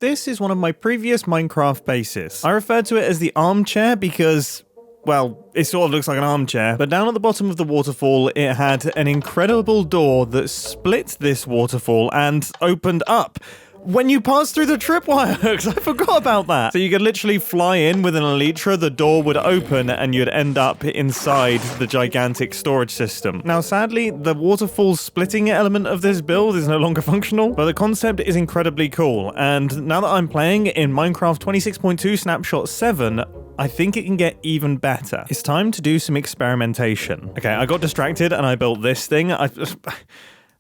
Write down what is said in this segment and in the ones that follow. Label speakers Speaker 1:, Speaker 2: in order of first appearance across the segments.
Speaker 1: This is one of my previous Minecraft bases. I referred to it as the armchair because, well, it sort of looks like an armchair, but down at the bottom of the waterfall, it had an incredible door that split this waterfall and opened up when you pass through the tripwire hooks. I forgot about that. So you could literally fly in with an elytra, the door would open, and you'd end up inside the gigantic storage system. Now, sadly, the waterfall splitting element of this build is no longer functional, but the concept is incredibly cool. And now that I'm playing in Minecraft 26.2 Snapshot 7, I think it can get even better. It's time to do some experimentation. Okay, I got distracted and I built this thing.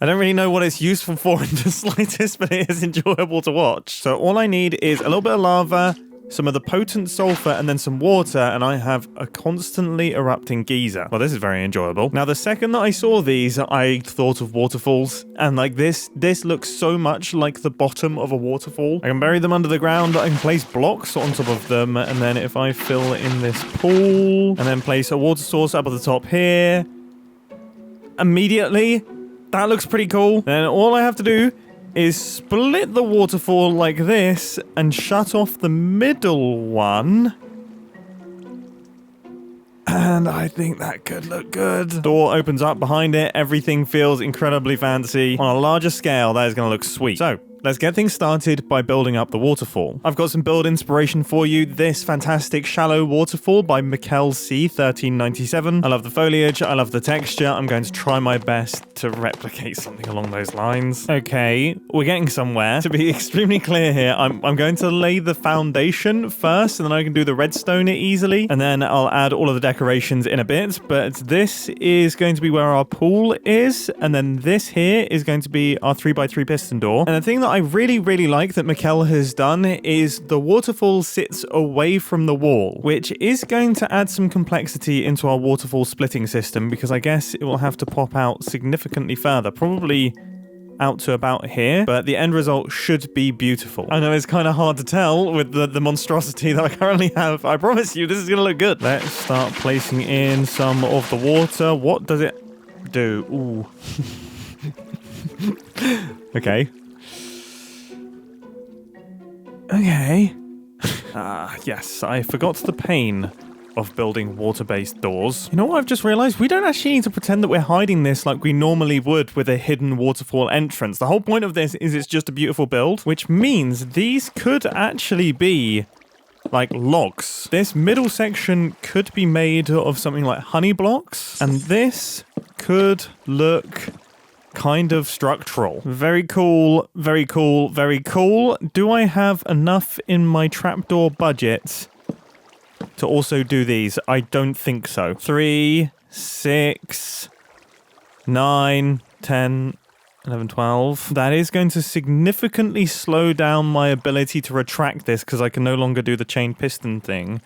Speaker 1: I don't really know what it's useful for in the slightest, but it is enjoyable to watch. So all I need is a little bit of lava, some of the potent sulphur, and then some water, and I have a constantly erupting geyser. Well, this is very enjoyable. Now, the second that I saw these, I thought of waterfalls, and like this looks so much like the bottom of a waterfall. I can bury them under the ground, I can place blocks on top of them, and then if I fill in this pool, and then place a water source up at the top here, immediately, that looks pretty cool. Then all I have to do is split the waterfall like this and shut off the middle one. And I think that could look good. Door opens up behind it. Everything feels incredibly fancy. On a larger scale, that is going to look sweet. So, let's get things started by building up the waterfall. I've got some build inspiration for you. This fantastic shallow waterfall by Mikkel C. 1397. I love the foliage. I love the texture. I'm going to try my best to replicate something along those lines. Okay, we're getting somewhere. To be extremely clear here, I'm going to lay the foundation first, and then I can do the redstone easily, and then I'll add all of the decorations in a bit. But this is going to be where our pool is, and then this here is going to be our 3x3 piston door. And the thing that I really like that Mikkel has done is the waterfall sits away from the wall, which is going to add some complexity into our waterfall splitting system, because I guess it will have to pop out significantly further, probably out to about here, but the end result should be beautiful. I know it's kind of hard to tell with the monstrosity that I currently have. I promise you, this is going to look good. Let's start placing in some of the water. What does it do? Ooh. Okay. Okay. Yes, I forgot the pain of building water-based doors. You know what I've just realized? We don't actually need to pretend that we're hiding this like we normally would with a hidden waterfall entrance. The whole point of this is it's just a beautiful build, which means these could actually be like logs. This middle section could be made of something like honey blocks, and this could look kind of structural. Very cool, very cool, very cool. Do I have enough in my trapdoor budget to also do these? I don't think so. 3, 6, 9, 10, 11, 12. That is going to significantly slow down my ability to retract this because I can no longer do the chain piston thing.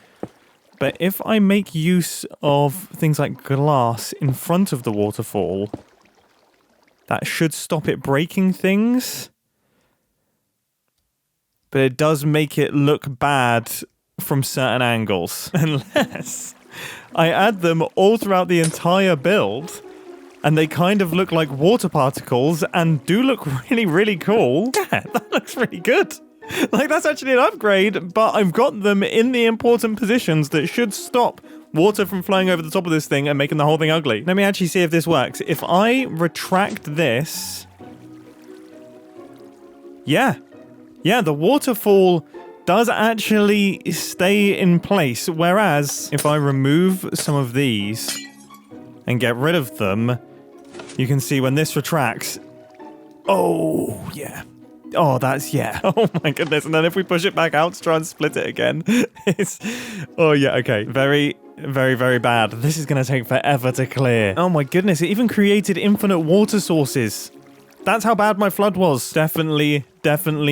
Speaker 1: But if I make use of things like glass in front of the waterfall, that should stop it breaking things. But it does make it look bad from certain angles. Unless I add them all throughout the entire build, and they kind of look like water particles and do look really cool. Yeah, that looks really good. Like, that's actually an upgrade, but I've got them in the important positions that should stop water from flowing over the top of this thing and making the whole thing ugly. Let me actually see if this works. If I retract this... Yeah, the waterfall does actually stay in place, whereas if I remove some of these and get rid of them, you can see when this retracts... Oh, yeah. Oh, that's, yeah. Oh my goodness. And then if we push it back out to try and split it again, it's... Oh, yeah, okay. Very bad. This is going to take forever to clear. Oh my goodness, it even created infinite water sources. That's how bad my flood was. Definitely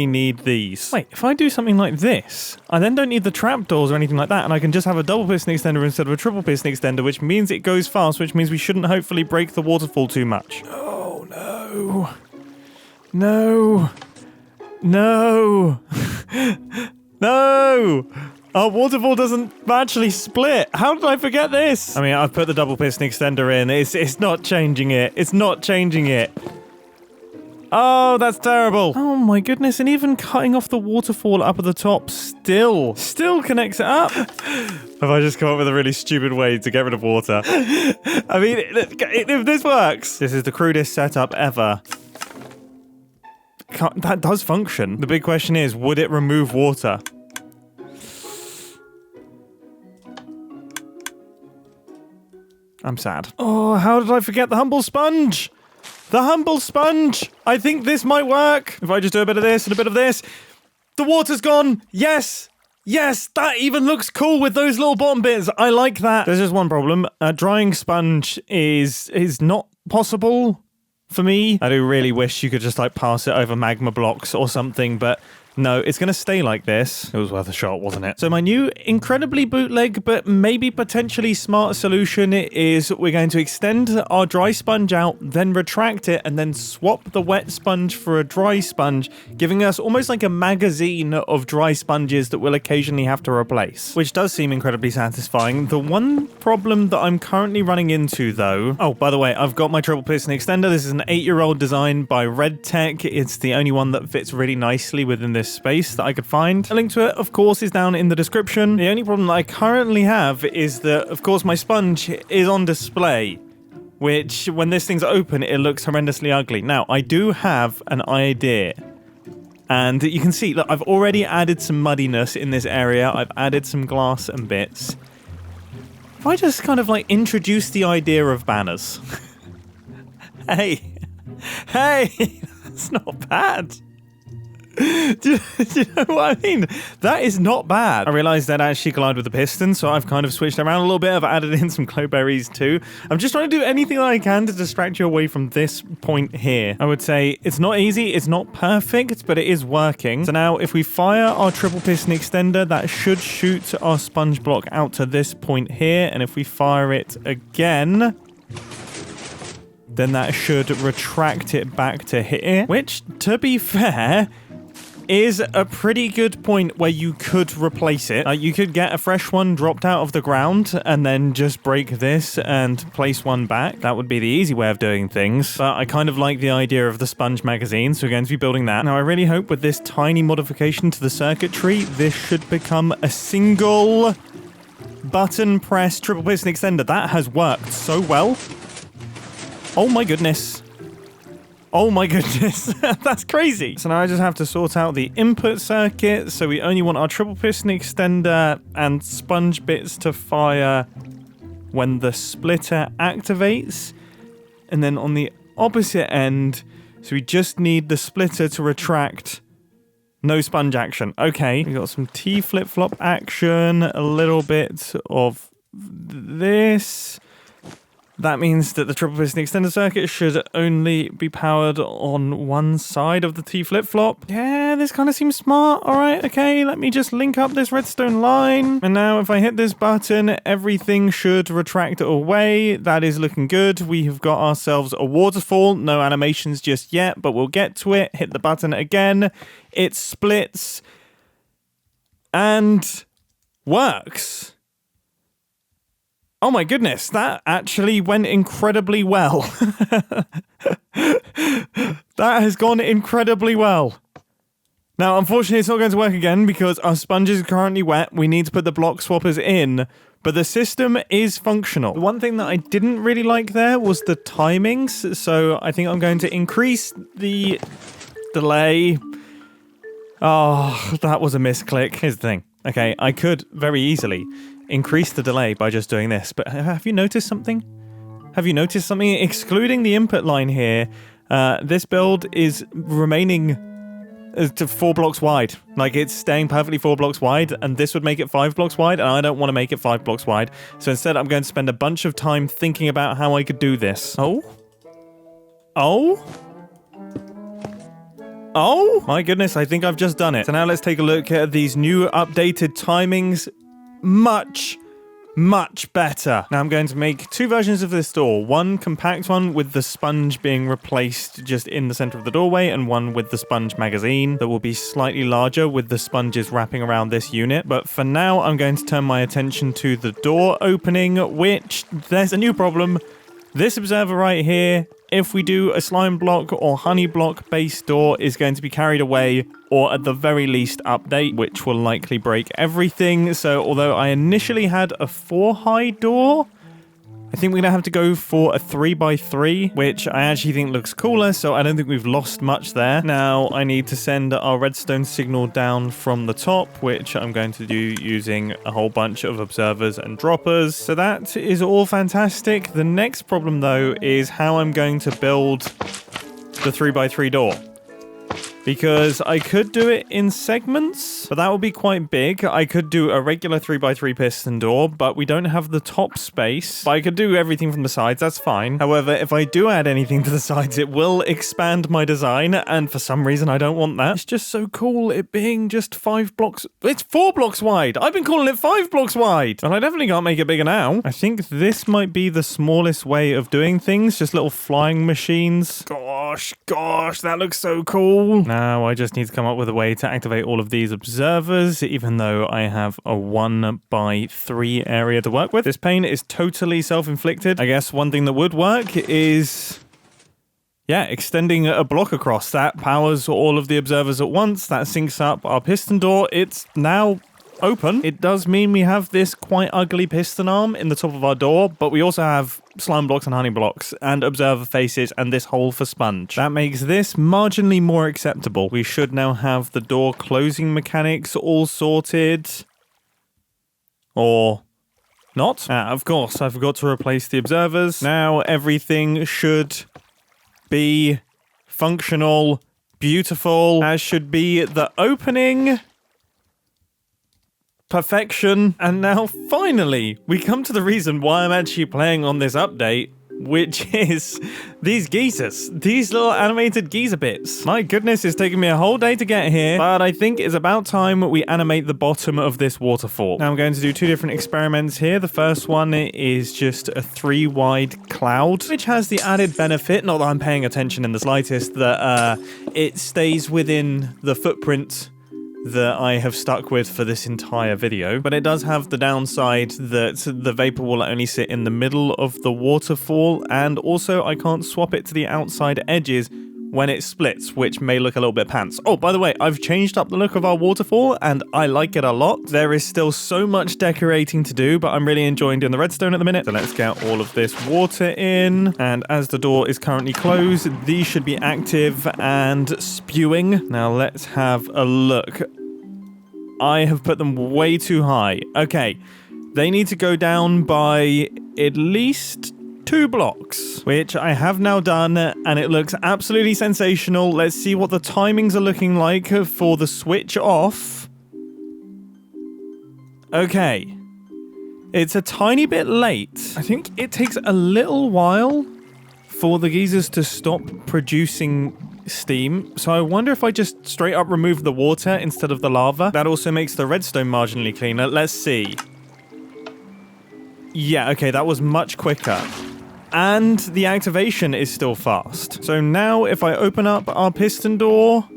Speaker 1: need these. Wait, if I do something like this, I then don't need the trapdoors or anything like that, and I can just have a double piston extender instead of a triple piston extender, which means it goes fast, which means we shouldn't hopefully break the waterfall too much. Oh, no. No. No. No. Our waterfall doesn't actually split. How did I forget this? I mean, I've put the double piston extender in. It's not changing it. It's not changing it. Oh, that's terrible. Oh my goodness, and even cutting off the waterfall up at the top still connects it up. Have I just come up with a really stupid way to get rid of water? I mean, if this works. This is the crudest setup ever. That does function. The big question is, would it remove water? I'm sad. Oh, how did I forget the humble sponge? The humble sponge! I think this might work. If I just do a bit of this and a bit of this. The water's gone! Yes! Yes! That even looks cool with those little bottom bits. I like that. There's just one problem. A drying sponge is not possible for me. I do really wish you could just like pass it over magma blocks or something, but no, it's going to stay like this. It was worth a shot, wasn't it? So my new incredibly bootleg, but maybe potentially smart solution is we're going to extend our dry sponge out, then retract it, and then swap the wet sponge for a dry sponge, giving us almost like a magazine of dry sponges that we'll occasionally have to replace, which does seem incredibly satisfying. The one problem that I'm currently running into, though... Oh, by the way, I've got my triple piston extender. This is an 8-year-old design by Red Tech. It's the only one that fits really nicely within this space that I could find. A link to it, of course, is down in the description. The only problem that I currently have is that, of course, my sponge is on display, which, when this thing's open, it looks horrendously ugly. Now, I do have an idea. And you can see, look, I've already added some muddiness in this area. I've added some glass and bits. If I just kind of, like, introduce the idea of banners. Hey, that's not bad. Do you know what I mean? That is not bad. I realized that actually collide with the piston, so I've kind of switched around a little bit. I've added in some glowberries too. I'm just trying to do anything that I can to distract you away from this point here. I would say it's not easy, it's not perfect, but it is working. So now if we fire our triple piston extender, that should shoot our sponge block out to this point here. And if we fire it again, then that should retract it back to here, which, to be fair, is a pretty good point where you could replace it. You could get a fresh one dropped out of the ground and then just break this and place one back. That would be the easy way of doing things. But I kind of like the idea of the sponge magazine, so we're going to be building that. Now, I really hope with this tiny modification to the circuitry, this should become a single button press triple piston extender. That has worked so well. Oh my goodness. Oh my goodness, that's crazy. So now I just have to sort out the input circuit. So we only want our triple piston extender and sponge bits to fire when the splitter activates. And then on the opposite end, so we just need the splitter to retract. No sponge action. Okay, we got some T flip-flop action, a little bit of this. That means that the triple piston extender circuit should only be powered on one side of the T flip-flop. Yeah, this kind of seems smart. All right, okay, let me just link up this redstone line. And now if I hit this button, everything should retract away. That is looking good. We have got ourselves a waterfall. No animations just yet, but we'll get to it. Hit the button again. It splits and works. Oh my goodness, that actually went incredibly well. That has gone incredibly well. Now, unfortunately, it's not going to work again because our sponge is currently wet. We need to put the block swappers in, but the system is functional. The one thing that I didn't really like there was the timings, so I think I'm going to increase the delay. Oh, that was a misclick. Here's the thing. Okay, I could very easily increase the delay by just doing this, but have you noticed something? Have you noticed something? Excluding the input line here, this build is remaining to 4 blocks wide. Like, it's staying perfectly 4 blocks wide, and this would make it 5 blocks wide, and I don't want to make it 5 blocks wide. So instead, I'm going to spend a bunch of time thinking about how I could do this. Oh? My goodness, I think I've just done it. So now let's take a look at these new updated timings. Much better. Now I'm going to make 2 versions of this door. One compact one with the sponge being replaced just in the center of the doorway, and one with the sponge magazine that will be slightly larger with the sponges wrapping around this unit. But for now, I'm going to turn my attention to the door opening, which there's a new problem. This observer right here, if we do a slime block or honey block base door, is going to be carried away, or at the very least update, which will likely break everything. So although I initially had a 4 high door, I think we're going to have to go for a 3x3, which I actually think looks cooler, so I don't think we've lost much there. Now, I need to send our redstone signal down from the top, which I'm going to do using a whole bunch of observers and droppers. So that is all fantastic. The next problem, though, is how I'm going to build the 3x3 door. Because I could do it in segments, but that would be quite big. I could do a regular 3x3 piston door, but we don't have the top space. But I could do everything from the sides, that's fine. However, if I do add anything to the sides, it will expand my design, and for some reason I don't want that. It's just so cool, it being just 5 blocks. It's 4 blocks wide! I've been calling it 5 blocks wide! And I definitely can't make it bigger now. I think this might be the smallest way of doing things, just little flying machines. Gosh, that looks so cool. Now I just need to come up with a way to activate all of these observers, even though I have a 1x3 area to work with. This pain is totally self-inflicted. I guess one thing that would work is, yeah, extending a block across. That powers all of the observers at once. That syncs up our piston door. It's now open. It does mean we have this quite ugly piston arm in the top of our door, but we also have slime blocks and honey blocks and observer faces and this hole for sponge. That makes this marginally more acceptable. We should now have the door closing mechanics all sorted. Or not. Of course, I forgot to replace the observers. Now everything should be functional, beautiful, as should be the opening. Perfection. And now finally we come to the reason why I'm actually playing on this update, which is these geysers, these little animated geyser bits. My goodness, it's taken me a whole day to get here, but I think it's about time we animate the bottom of this waterfall. Now I'm going to do 2 different experiments here. The first one is just a 3 wide cloud, which has the added benefit, not that I'm paying attention in the slightest, that it stays within the footprint that I have stuck with for this entire video, but it does have the downside that the vapor will only sit in the middle of the waterfall, and also I can't swap it to the outside edges when it splits, which may look a little bit pants. Oh, by the way, I've changed up the look of our waterfall and I like it a lot. There is still so much decorating to do, but I'm really enjoying doing the redstone at the minute. So let's get all of this water in, and as the door is currently closed, these should be active and spewing. Now let's have a look. I have put them way too high. Okay, they need to go down by at least 2 blocks, which I have now done, and it looks absolutely sensational. Let's see what the timings are looking like for the switch off. Okay. It's a tiny bit late. I think it takes a little while for the geysers to stop producing steam, so I wonder if I just straight up remove the water instead of the lava. That also makes the redstone marginally cleaner. Let's see. Yeah, okay, that was much quicker. And the activation is still fast. So now if I open up our piston door,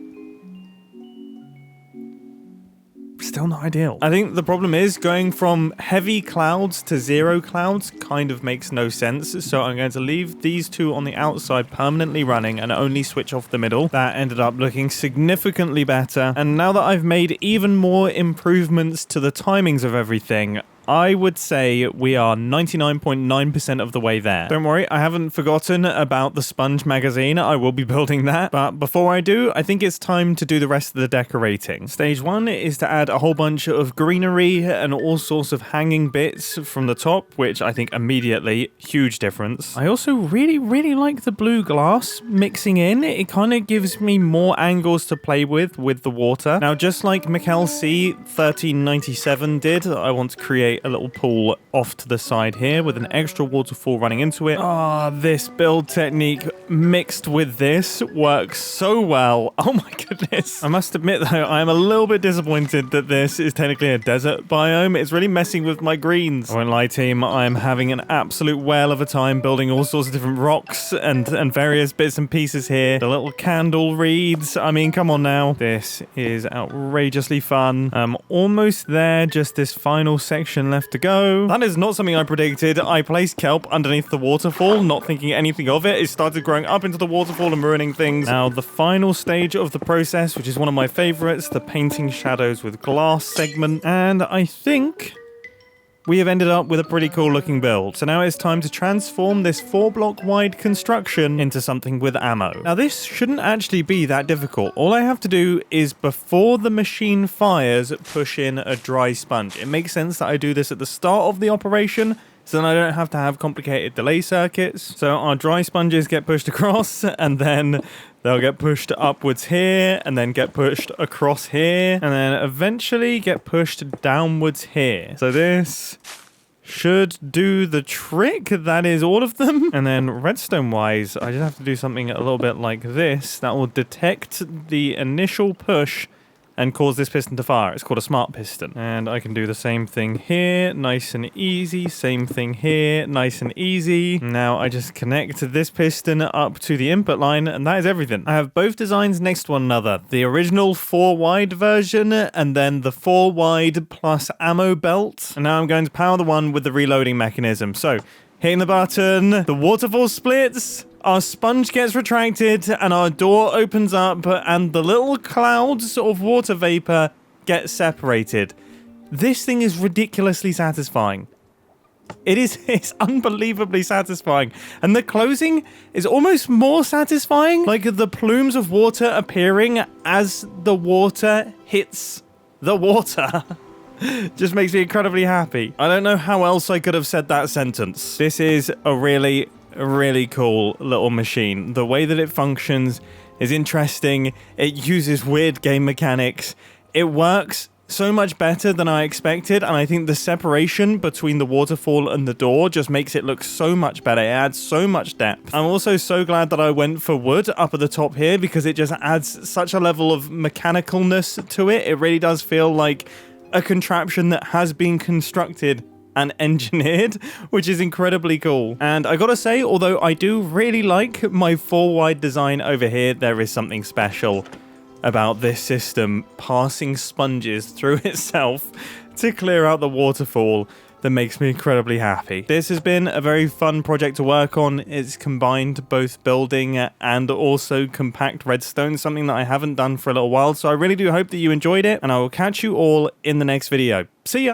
Speaker 1: still not ideal. I think the problem is going from heavy clouds to 0 clouds kind of makes no sense. So I'm going to leave these 2 on the outside permanently running and only switch off the middle. That ended up looking significantly better. And now that I've made even more improvements to the timings of everything, I would say we are 99.9% of the way there. Don't worry, I haven't forgotten about the sponge magazine. I will be building that. But before I do, I think it's time to do the rest of the decorating. Stage 1 is to add a whole bunch of greenery and all sorts of hanging bits from the top, which I think immediately, huge difference. I also really like the blue glass mixing in. It kind of gives me more angles to play with the water. Now, just like Mikkel C 1397 did, I want to create a little pool off to the side here with an extra waterfall running into it. This build technique mixed with this works so well. Oh my goodness. I must admit though, I am a little bit disappointed that this is technically a desert biome. It's really messing with my greens. I won't lie, team, I am having an absolute whale of a time building all sorts of different rocks and various bits and pieces here. The little candle reeds. I mean, come on now. This is outrageously fun. Almost there, just this final section turn left to go. That is not something I predicted. I placed kelp underneath the waterfall, not thinking anything of it. It started growing up into the waterfall and ruining things. Now, the final stage of the process, which is one of my favorites, the painting shadows with glass segment. And I think we have ended up with a pretty cool looking build. So now it's time to transform this 4-block wide construction into something with ammo. Now this shouldn't actually be that difficult. All I have to do is, before the machine fires, push in a dry sponge. It makes sense that I do this at the start of the operation, so then I don't have to have complicated delay circuits. So our dry sponges get pushed across, and then they'll get pushed upwards here, and then get pushed across here, and then eventually get pushed downwards here. So this should do the trick. That is all of them. And then redstone-wise, I just have to do something a little bit like this. That will detect the initial push and cause this piston to fire. It's called a smart piston. And I can do the same thing here, nice and easy. Same thing here, nice and easy. Now I just connect this piston up to the input line, and that is everything. I have both designs next to one another. The original 4-wide version, and then the 4-wide plus ammo belt. And now I'm going to power the one with the reloading mechanism. So, hitting the button, the waterfall splits, our sponge gets retracted, and our door opens up, and the little clouds of water vapor get separated. This thing is ridiculously satisfying. It's unbelievably satisfying. And the closing is almost more satisfying. Like the plumes of water appearing as the water hits the water. Just makes me incredibly happy. I don't know how else I could have said that sentence. This is a really cool little machine. The way that it functions is interesting. It uses weird game mechanics. It works so much better than I expected, and I think the separation between the waterfall and the door just makes it look so much better. It adds so much depth. I'm also so glad that I went for wood up at the top here, because it just adds such a level of mechanicalness to it. It really does feel like a contraption that has been constructed and engineered, which is incredibly cool. And I gotta say, although I do really like my 4-wide design over here, there is something special about this system passing sponges through itself to clear out the waterfall that makes me incredibly happy. This has been a very fun project to work on. It's combined both building and also compact redstone, something that I haven't done for a little while. So I really do hope that you enjoyed it, and I will catch you all in the next video. See ya!